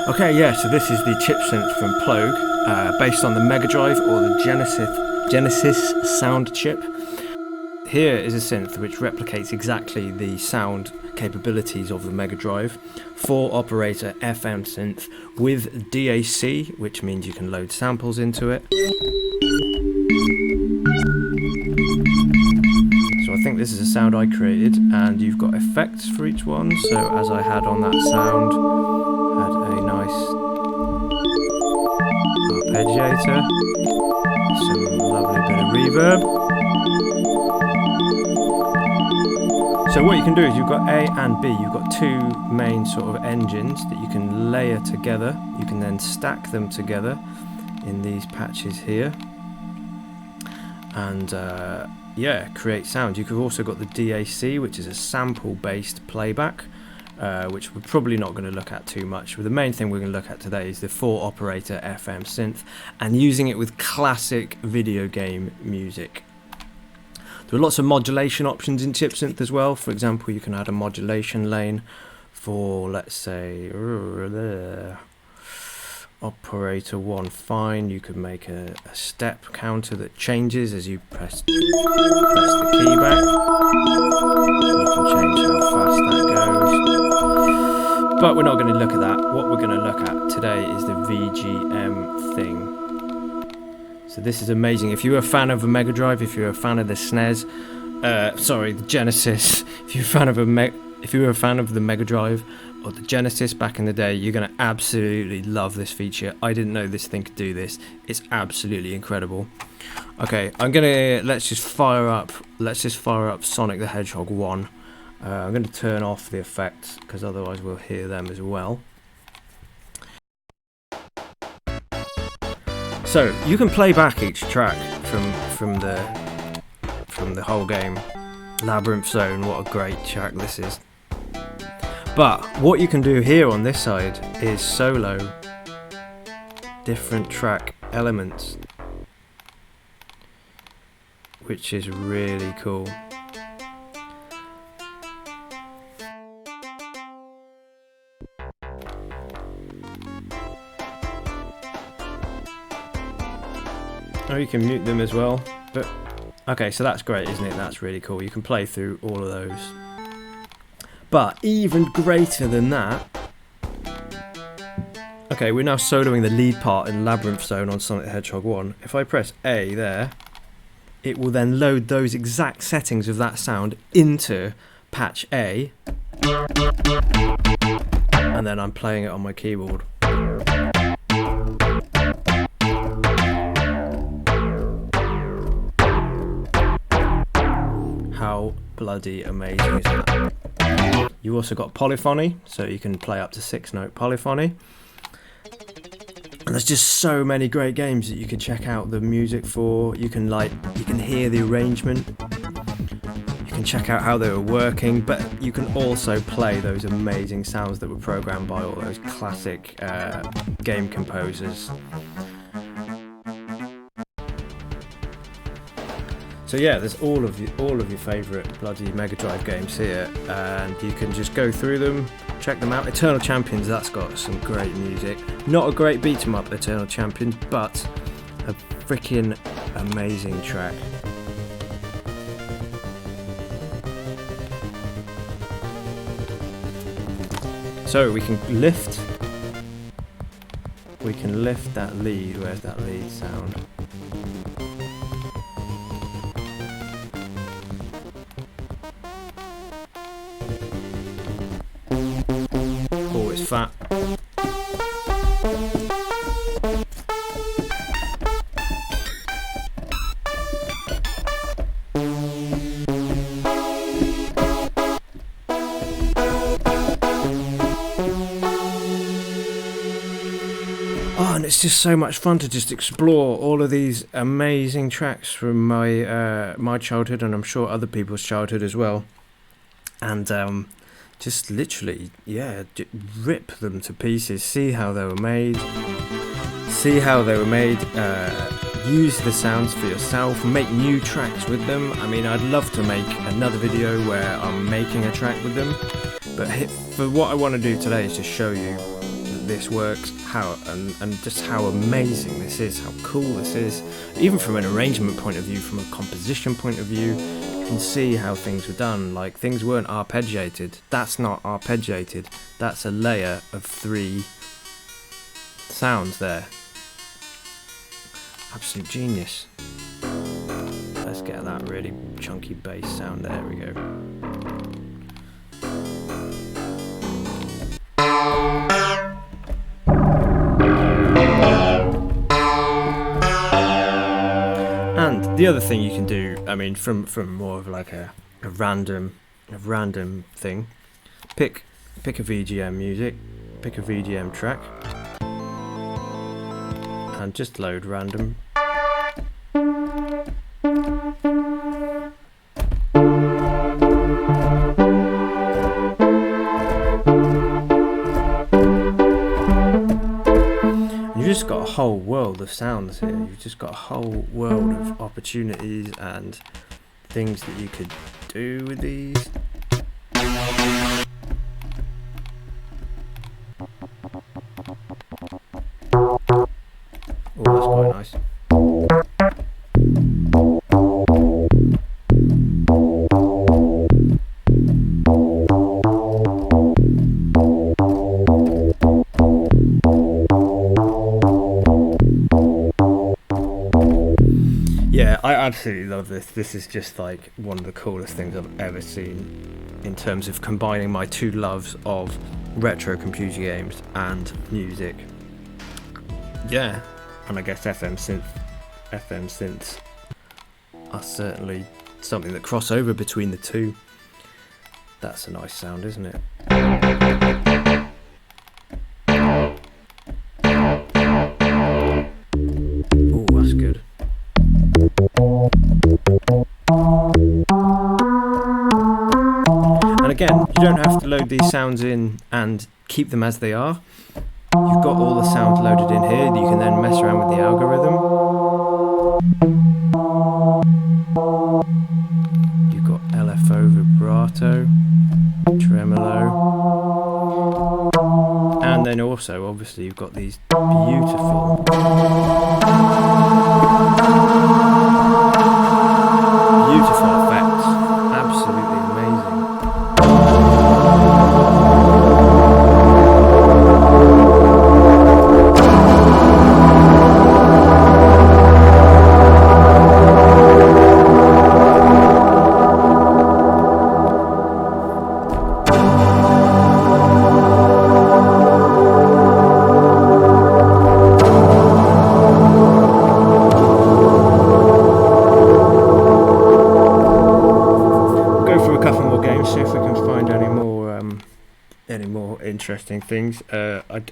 Okay, yeah, so this is the Chipsynth from Plogue, based on the Megadrive or the Genesis sound chip. Here is a synth which replicates exactly the sound capabilities of the Megadrive. 4-operator FM synth with DAC, which means you can load samples into it. So I think this is a sound I created, and you've got effects for each one. So as I had on that sound, had a nice arpeggiator, some lovely bit of reverb. So what you can do is you've got A and B, you've got two main sort of engines that you can layer together. You can then stack them together in these patches here and yeah, create sound. You've also got the DAC, which is a sample based playback, which we're probably not going to look at too much. But the main thing we're going to look at today is the 4-operator FM synth and using it with classic video game music. There are lots of modulation options in Chipsynth as well. For example, you can add a modulation lane for, let's say, operator 1 fine. You could make a step counter that changes as you press the key back. You can change how fast that goes. But we're not going to look at that. What we're going to look at today is the VGM thing. So this is amazing. If you're a fan of a Megadrive, if you're a fan of the the Genesis, if you're a fan of the Megadrive or the Genesis back in the day, you're going to absolutely love this feature. I didn't know this thing could do this. It's absolutely incredible. Okay, let's just fire up Sonic the Hedgehog 1. I'm going to turn off the effects because otherwise we'll hear them as well. So you can play back each track from the whole game. Labyrinth Zone, what a great track this is. But what you can do here on this side is solo different track elements, which is really cool. Or you can mute them as well, but okay, so that's great, isn't it? That's really cool. You can play through all of those. But even greater than that, okay, we're now soloing the lead part in Labyrinth Zone on Sonic the Hedgehog 1. If I press A there, it will then load those exact settings of that sound into patch A, and then I'm playing it on my keyboard. How bloody amazing is that? You also got polyphony, so you can play up to 6-note polyphony. And there's just so many great games that you can check out the music for. You can hear the arrangement. You can check out how they were working, but you can also play those amazing sounds that were programmed by all those classic game composers. So yeah, there's all of your favourite bloody Megadrive games here, and you can just go through them, check them out. Eternal Champions, that's got some great music. Not a great beat 'em up, Eternal Champions, but a freaking amazing track. So we can lift that lead. Where's that lead sound? Fat. Oh, and it's just so much fun to just explore all of these amazing tracks from my childhood, and I'm sure other people's childhood as well. And just literally, yeah, rip them to pieces, see how they were made, use the sounds for yourself, make new tracks with them. I mean, I'd love to make another video where I'm making a track with them, but for what I want to do today is just show you this works, and just how amazing this is, how cool this is. Even from an arrangement point of view, from a composition point of view, you can see how things were done. Like, things weren't arpeggiated. That's not arpeggiated. That's a layer of 3 sounds there. Absolute genius. Let's get that really chunky bass sound. There we go. And the other thing you can do, I mean, from more of like a random thing, pick a VGM music, pick a VGM track, and just load random. You've just got a whole world of sounds here. You've just got a whole world of opportunities and things that you could do with these. Oh, that's quite nice. Yeah, I absolutely love this. This is just like one of the coolest things I've ever seen in terms of combining my two loves of retro computer games and music. Yeah, and I guess FM synths are certainly something that cross over between the two. That's a nice sound, isn't it? Oh, that's good. And again, you don't have to load these sounds in and keep them as they are. You've got all the sounds loaded in here. You can then mess around with the algorithm. You've got LFO, vibrato, tremolo, and then also, obviously, you've got these beautiful effects. Absolutely amazing. Interesting things. I've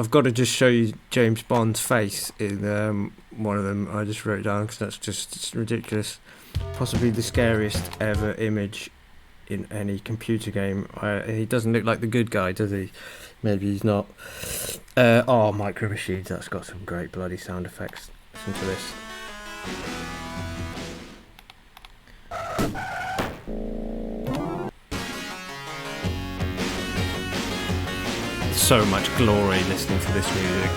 got to just show you James Bond's face in one of them. I just wrote down because that's just ridiculous. Possibly the scariest ever image in any computer game. He doesn't look like the good guy, does he? Maybe he's not. Oh, Micro Machines. That's got some great bloody sound effects. Listen to this. So much glory listening to this music.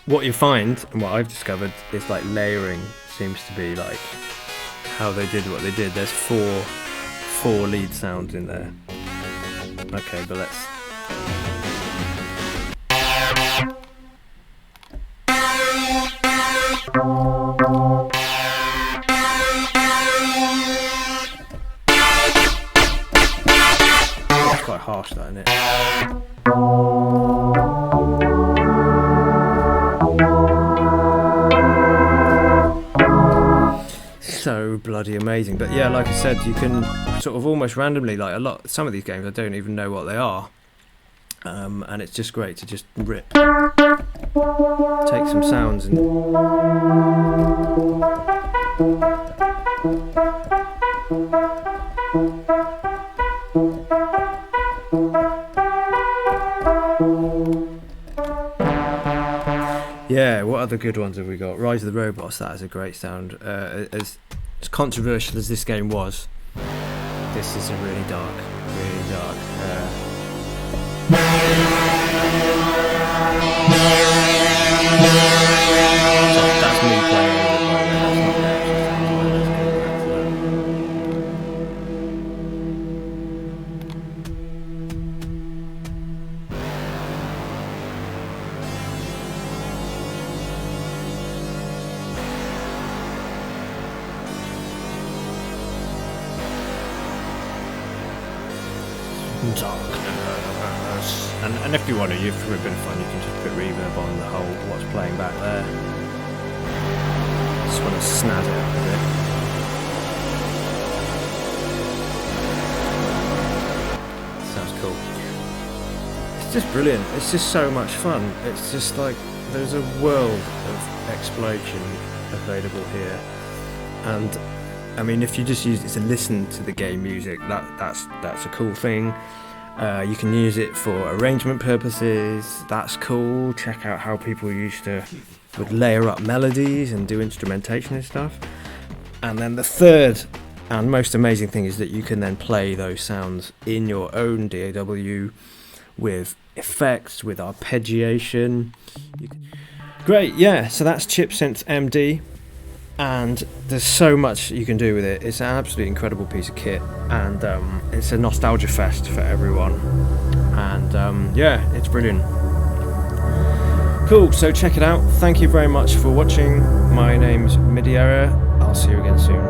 What you find, and what I've discovered, is like layering seems to be like how they did what they did. There's four lead sounds in there. Okay, but let's. That's quite harsh, that, isn't it? So bloody amazing. But yeah, like I said, you can sort of almost randomly, like some of these games I don't even know what they are, and it's just great to just take some sounds and Yeah, what other good ones have we got? Rise of the Robots, that is a great sound. As controversial as this game was, this is a really dark. That's me playing over it, by the way, that's not the actual sound. Let's go back to that. Darkness. And if you want to, for a bit of fun, you can just put reverb on the whole what's playing back there. Just want to snazz it up a bit. Sounds cool. It's just brilliant. It's just so much fun. It's just like there's a world of exploration available here, and I mean, if you just use it to listen to the game music, that's a cool thing. You can use it for arrangement purposes. That's cool. Check out how people would layer up melodies and do instrumentation and stuff. And then the third and most amazing thing is that you can then play those sounds in your own DAW with effects, with arpeggiation. Great, yeah. So that's Chipsynth MD. And there's so much you can do with it. It's an absolutely incredible piece of kit, and it's a nostalgia fest for everyone. And yeah, it's brilliant. Cool, so check it out. Thank you very much for watching. My name's Midiera. I'll see you again soon.